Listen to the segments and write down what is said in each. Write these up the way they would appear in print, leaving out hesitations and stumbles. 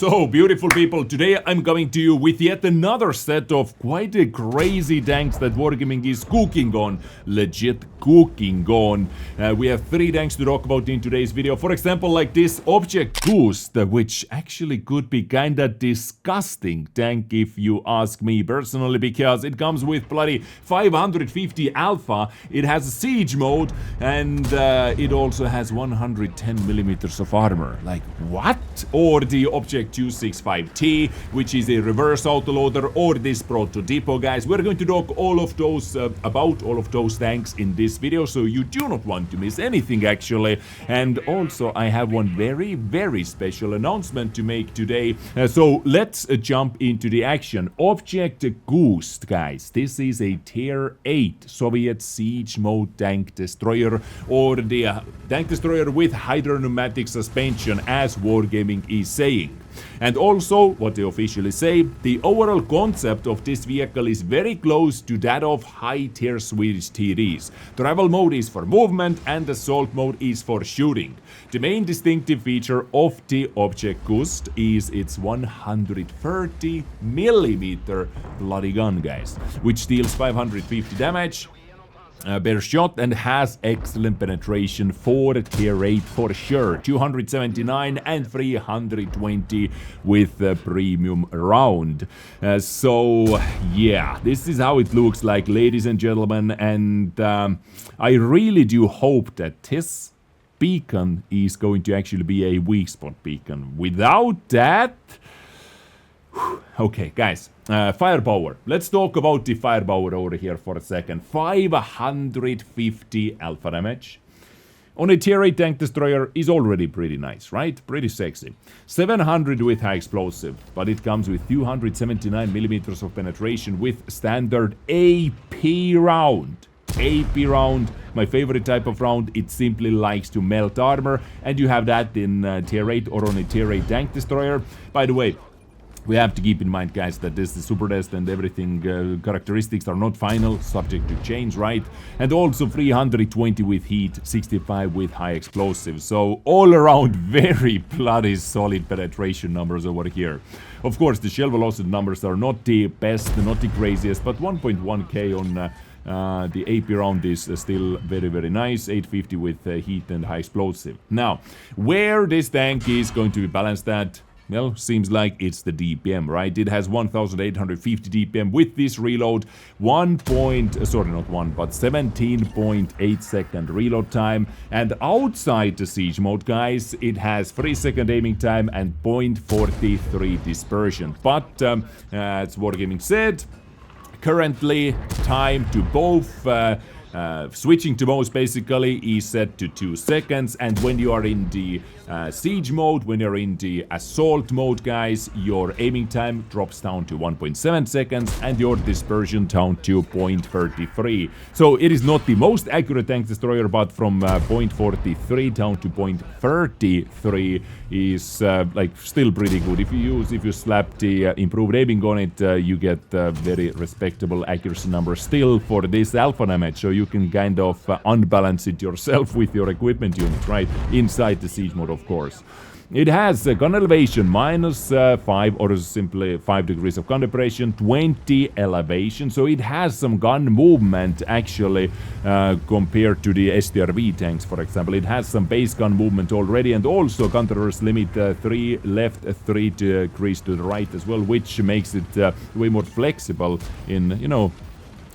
So, beautiful people, today I'm coming to you with yet another set of quite a crazy tanks that Wargaming is cooking on. Legit cooking on. We have 3 tanks to talk about in today's video. For example, like this object Kust, which actually could be kinda disgusting tank if you ask me personally, because it comes with bloody 550 alpha, it has a siege mode, and it also has 110 millimeters of armor. Like, what? Or the object 265T, which is a reverse autoloader, or this Prototipo, guys. We're going to talk all of those about all of those tanks in this video, so you do not want to miss anything actually. And also I have one very special announcement to make today. So let's jump into the action. Object Kust, guys. This is a tier 8 Soviet siege mode tank destroyer, or the tank destroyer with hydropneumatic suspension, as Wargaming is saying. And also, what they officially say, the overall concept of this vehicle is very close to that of high-tier Swedish TDs. Travel mode is for movement and assault mode is for shooting. The main distinctive feature of the object Kust is its 130mm bloody gun, guys, which deals 550 damage per shot and has excellent penetration for tier 8 for sure. 279 and 320 with a premium round. So yeah, this is how it looks like, ladies and gentlemen, and I really do hope that this beacon is going to actually be a weak spot beacon. Without that, okay, guys, firepower. Let's talk about the firepower over here for a second. 550 alpha damage on a tier 8 tank destroyer is already pretty nice, right? Pretty sexy. 700 with high explosive, but it comes with 279 millimeters of penetration with standard AP round. AP round, my favorite type of round. It simply likes to melt armor, and you have that in tier 8 or on a tier 8 tank destroyer. By the way, we have to keep in mind, guys, that this is Supertest and everything, characteristics are not final, subject to change, right? And also 320 with heat, 65 with high explosive. So all around very bloody solid penetration numbers over here. Of course, the shell velocity numbers are not the best, not the craziest, but 1.1k on the AP round is still very nice. 850 with heat and high explosive. Now, where this tank is going to be balanced at, well, seems like it's the DPM, right? It has 1850 DPM with this reload, 17.8 second reload time, and outside the siege mode, guys, it has 3-second aiming time and 0.43 dispersion. But as Wargaming said, currently time to both switching to modes basically is set to 2 seconds, and when you are in the siege mode, when you're in the assault mode, guys, your aiming time drops down to 1.7 seconds and your dispersion down to 0.33. So it is not the most accurate tank destroyer, but from 0.43 down to 0.33 is like still pretty good. If you slap the improved aiming on it, you get very respectable accuracy numbers still for this alpha damage. So you can kind of unbalance it yourself with your equipment unit, right? Inside the siege mode, of course. It has gun elevation -5 or simply 5 degrees of gun depression, 20 elevation. So it has some gun movement actually compared to the STRV tanks, for example. It has some base gun movement already, and also gun traverse limit 3 left, 3 degrees to the right as well, which makes it way more flexible in, you know,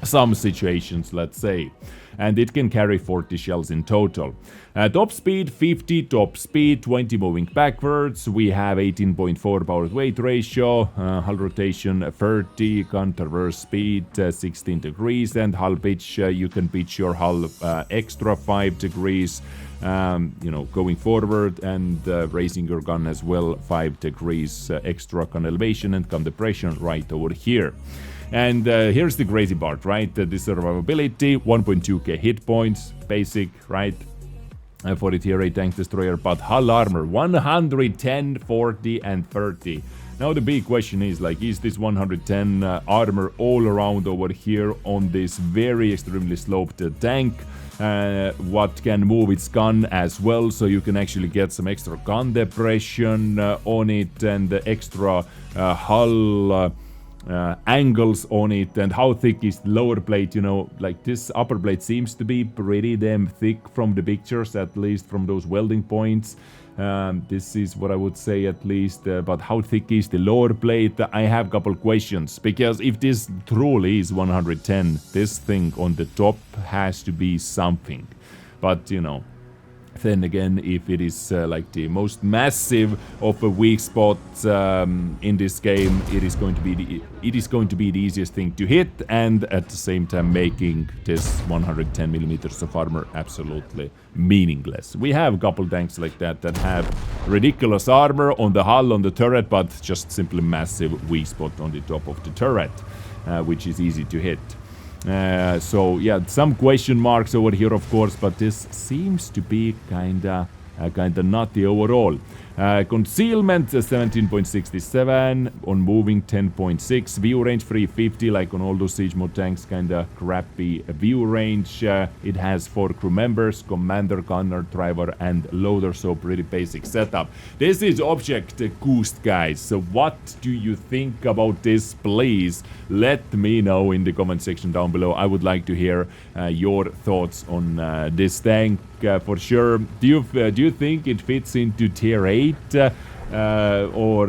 some situations, let's say. And it can carry 40 shells in total. Top speed 50, top speed 20 moving backwards. We have 18.4 power to weight ratio, hull rotation 30, gun traverse speed 16 degrees, and hull pitch, you can pitch your hull extra 5 degrees, you know, going forward, and raising your gun as well 5 degrees extra gun elevation and gun depression right over here. And here's the crazy part, right? The survivability, 1.2k hit points, basic, right? For the tier 8 tank destroyer, but hull armor, 110, 40, and 30. Now the big question is, like, is this 110 armor all around over here on this very extremely sloped tank? what can move its gun as well, so you can actually get some extra gun depression on it and extra hull angles on it. And how thick is the lower plate? You know, like this upper plate seems to be pretty damn thick from the pictures, at least from those welding points. This is what I would say at least, but how thick is the lower plate? I have a couple questions, because if this truly is 110, this thing on the top has to be something. But you know, then again, if it is like the most massive of a weak spot in this game, it is going to be the easiest thing to hit, and at the same time making this 110 millimeters of armor absolutely meaningless. We have a couple tanks like that have ridiculous armor on the hull, on the turret, but just simply massive weak spot on the top of the turret, which is easy to hit. So yeah, some question marks over here, of course, but this seems to be kinda nutty overall. Concealment 17.67, on moving 10.6, view range 350, like on all those siege mode tanks, kinda crappy view range. It has 4 crew members, commander, gunner, driver, and loader, so pretty basic setup. This is object Kust, guys. So what do you think about this? Please let me know in the comment section down below. I would like to hear your thoughts on this tank. For sure. Do you think it fits into tier 8, or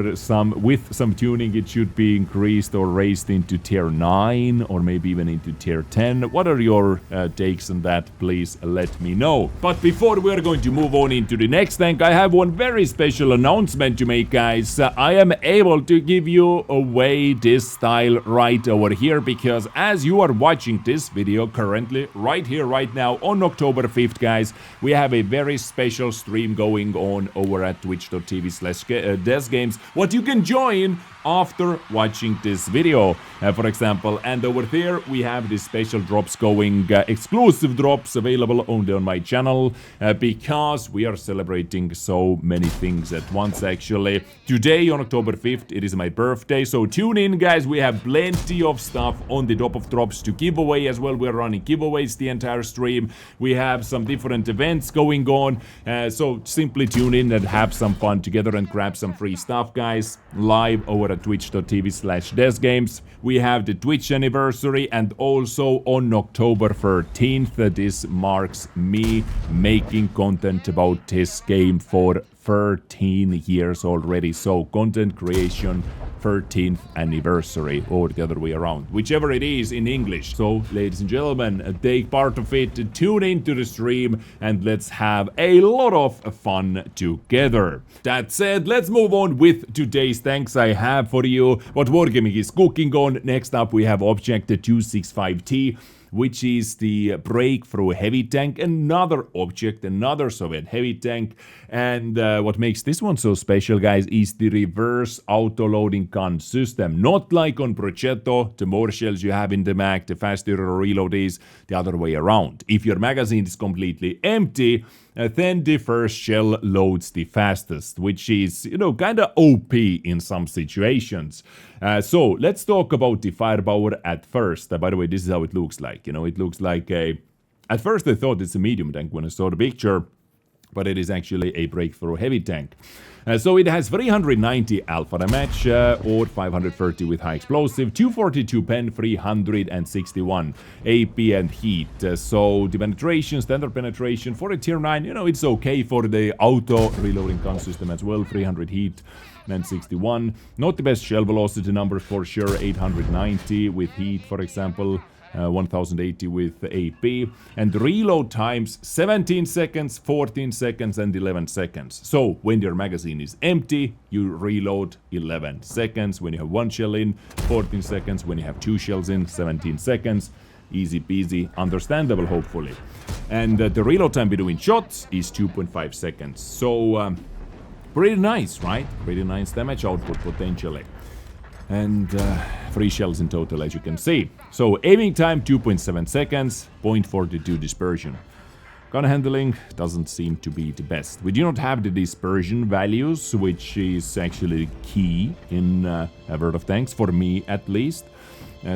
with some tuning it should be increased or raised into tier 9, or maybe even into tier 10? What are your takes on that? Please let me know. But before we are going to move on into the next tank, I have one very special announcement to make, guys. I am able to give you away this style right over here, because as you are watching this video currently, right here, right now, on October 5th, guys, we have a very special stream going on over at twitch.tv/Dezgames, what you can join after watching this video, for example. And over there we have these special drops going, exclusive drops available only on my channel, because we are celebrating so many things at once. Actually, today on October 5th, it is my birthday, so tune in, guys. We have plenty of stuff on the top of drops to give away as well. We're running giveaways the entire stream. We have some different events going on, so simply tune in and have some fun together and grab some free stuff, guys, live over at twitch.tv/Dezgames. We have the Twitch anniversary, and also on October 13th, this marks me making content about this game for 13 years already. So content creation 13th anniversary, or the other way around, whichever it is in English. So ladies and gentlemen, take part of it, tune into the stream, and let's have a lot of fun together. That said, let's move on with today's tanks I have for you, what Wargaming is cooking on. Next up we have Object 265T, which is the breakthrough heavy tank, another object, another Soviet heavy tank. And what makes this one so special, guys, is the reverse auto-loading gun system. Not like on Prototipo, the more shells you have in the mag, the faster your reload is, the other way around. If your magazine is completely empty, then the first shell loads the fastest, which is, you know, kinda OP in some situations. So let's talk about the firepower at first. By the way, this is how it looks like. You know, it looks like a... At first I thought it's a medium tank when I saw the picture, but it is actually a breakthrough heavy tank. So it has 390 alpha damage, or 530 with high explosive, 242 pen, 361 AP and heat. So the penetration, standard penetration for a tier 9, you know, it's okay for the auto reloading gun system as well. 300 heat and 61. Not the best shell velocity numbers for sure. 890 with heat, for example. 1080 with AP, and reload times 17 seconds, 14 seconds, and 11 seconds. So when your magazine is empty, you reload 11 seconds. When you have 1 shell in, 14 seconds. When you have 2 shells in, 17 seconds. Easy peasy, understandable, hopefully. And the reload time between shots is 2.5 seconds. So pretty nice, right? Pretty nice damage output potentially. And 3 shells in total, as you can see. So aiming time 2.7 seconds, 0.42 dispersion. Gun handling doesn't seem to be the best. We do not have the dispersion values, which is actually key in World of Tanks, for me at least.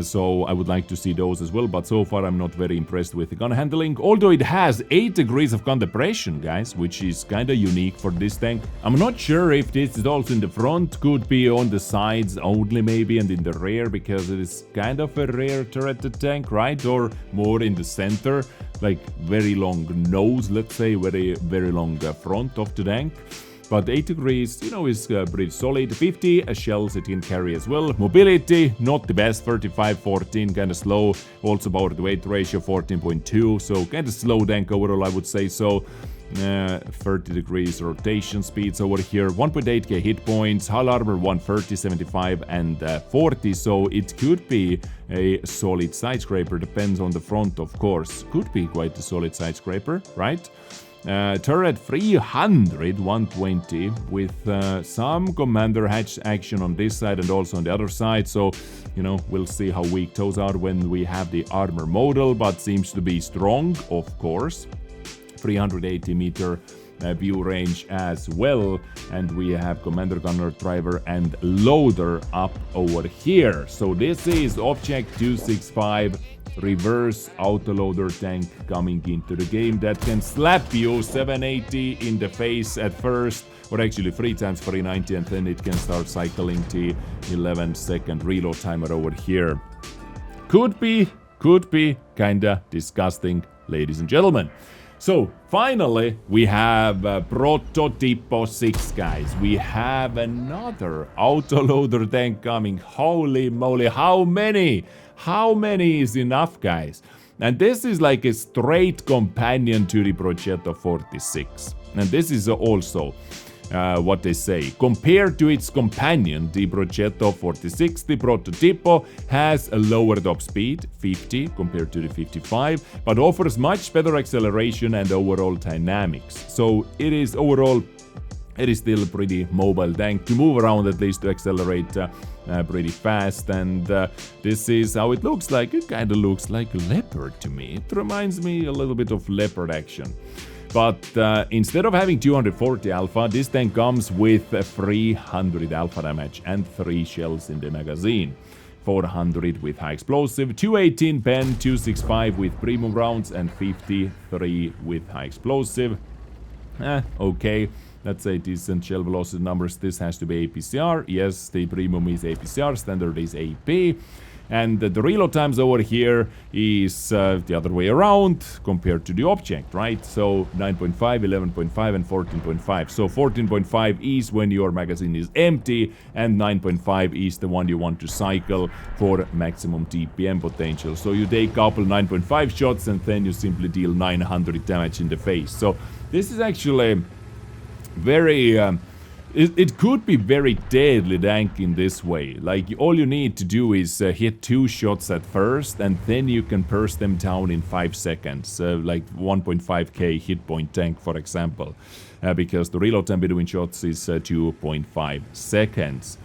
So I would like to see those as well, but so far I'm not very impressed with the gun handling, although it has 8 degrees of gun depression, guys, which is kinda unique for this tank. I'm not sure if this is also in the front, could be on the sides only maybe, and in the rear, because it is kind of a rear turreted tank, right? Or more in the center, like very long nose, let's say, very long front of the tank. But 8 degrees, you know, is pretty solid. 50 shells it can carry as well. Mobility, not the best. 35, 14, kind of slow. Also power to weight ratio, 14.2. So kind of slow tank overall, I would say so. 30 degrees rotation speeds over here. 1.8k hit points. Hull armor 130, 75, and 40. So it could be a solid side scraper. Depends on the front, of course. Could be quite a solid side scraper, right? Turret 300, 120 with some commander hatch action on this side and also on the other side. So, you know, we'll see how weak those are when we have the armor model, but seems to be strong, of course. 380 meter view range as well. And we have commander, gunner, driver, and loader up over here. So this is Object 265. Reverse autoloader tank coming into the game that can slap you 780 in the face at first, or actually 3 times 390, and then it can start cycling the 11-second reload timer over here. Could be kinda disgusting, ladies and gentlemen. So, finally, we have Prototipo 6, guys. We have another autoloader tank coming. Holy moly, how many? How many is enough, guys? And this is like a straight companion to the Progetto 46. And this is also what they say. Compared to its companion, the Progetto 46, the Prototipo has a lower top speed, 50 compared to the 55, but offers much better acceleration and overall dynamics. So it is overall, it is still a pretty mobile tank to move around, at least to accelerate pretty fast. And this is how it looks like. It kind of looks like a Leopard to me. It reminds me a little bit of Leopard action. But instead of having 240 alpha, this tank comes with 300 alpha damage and 3 shells in the magazine. 400 with high explosive, 218 pen, 265 with premium rounds, and 53 with high explosive. Okay, that's a decent shell velocity numbers. This has to be APCR. Yes, the premium is APCR, standard is AP. And the reload times over here is the other way around compared to the object, right? So 9.5, 11.5, and 14.5. So 14.5 is when your magazine is empty, and 9.5 is the one you want to cycle for maximum TPM potential. So you take a couple 9.5 shots and then you simply deal 900 damage in the face. So this is actually very... It could be very deadly tank in this way. Like, all you need to do is hit 2 shots at first, and then you can burst them down in 5 seconds. Like 1.5k hit point tank, for example. Because the reload time between shots is 2.5 seconds.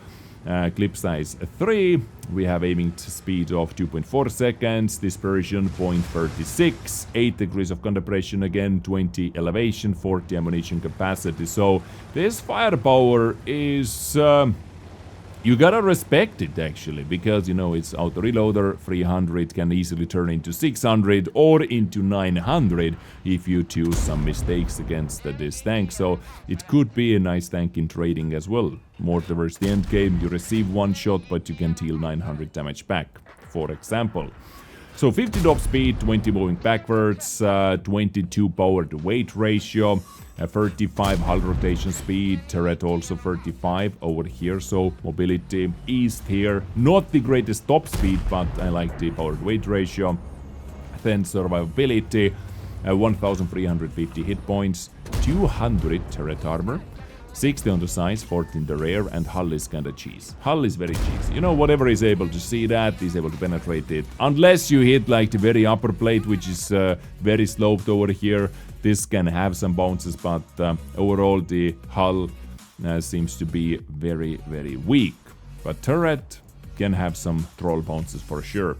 Clip size 3. We have aiming speed of 2.4 seconds. Dispersion 0.36. 8 degrees of gun depression again. 20 elevation. 40 ammunition capacity. So this firepower is... you gotta respect it, actually, because, you know, it's auto reloader. 300 can easily turn into 600 or into 900 if you choose some mistakes against this tank. So it could be a nice tank in trading as well. More towards the end game, you receive 1 shot, but you can deal 900 damage back, for example. So 50 top speed, 20 moving backwards, 22 power to weight ratio, 35 hull rotation speed, turret also 35 over here, so mobility eased here. Not the greatest top speed, but I like the power to weight ratio. Then survivability, 1350 hit points, 200 turret armor, 60 on the sides, 40 in the rear, and hull is kinda cheese. Hull is very cheesy. You know, whatever is able to see that is able to penetrate it. Unless you hit like the very upper plate, which is very sloped over here. This can have some bounces, but overall the hull seems to be very, very weak. But turret can have some troll bounces for sure.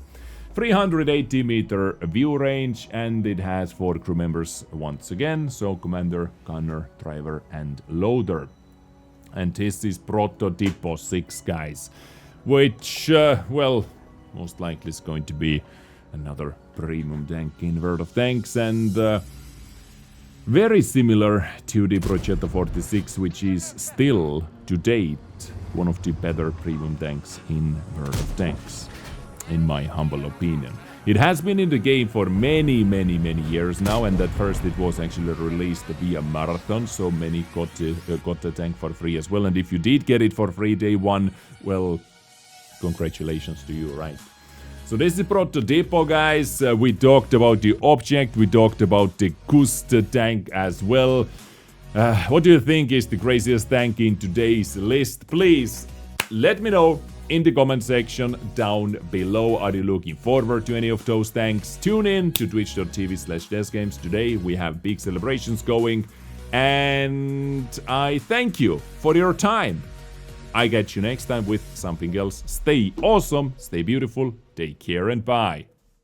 380 meter view range, and it has 4 crew members once again, so commander, gunner, driver, and loader. And this is Prototipo 6, guys, which, well, most likely is going to be another premium tank in World of Tanks, and very similar to the Prototipo 46, which is still, to date, one of the better premium tanks in World of Tanks, in my humble opinion. It has been in the game for many years now, and at first it was actually released via Marathon, so many got the tank for free as well. And if you did get it for free day one, well, congratulations to you, right? So this is Prototipo, guys. We talked about the object, we talked about the Kust tank as well. What do you think is the craziest tank in today's list? Please let me know in the comment section down below. Are you looking forward to any of those tanks? Tune in to twitch.tv/DezGames. Today we have big celebrations going, and I thank you for your time. I get you next time with something else. Stay awesome, stay beautiful, take care, and bye.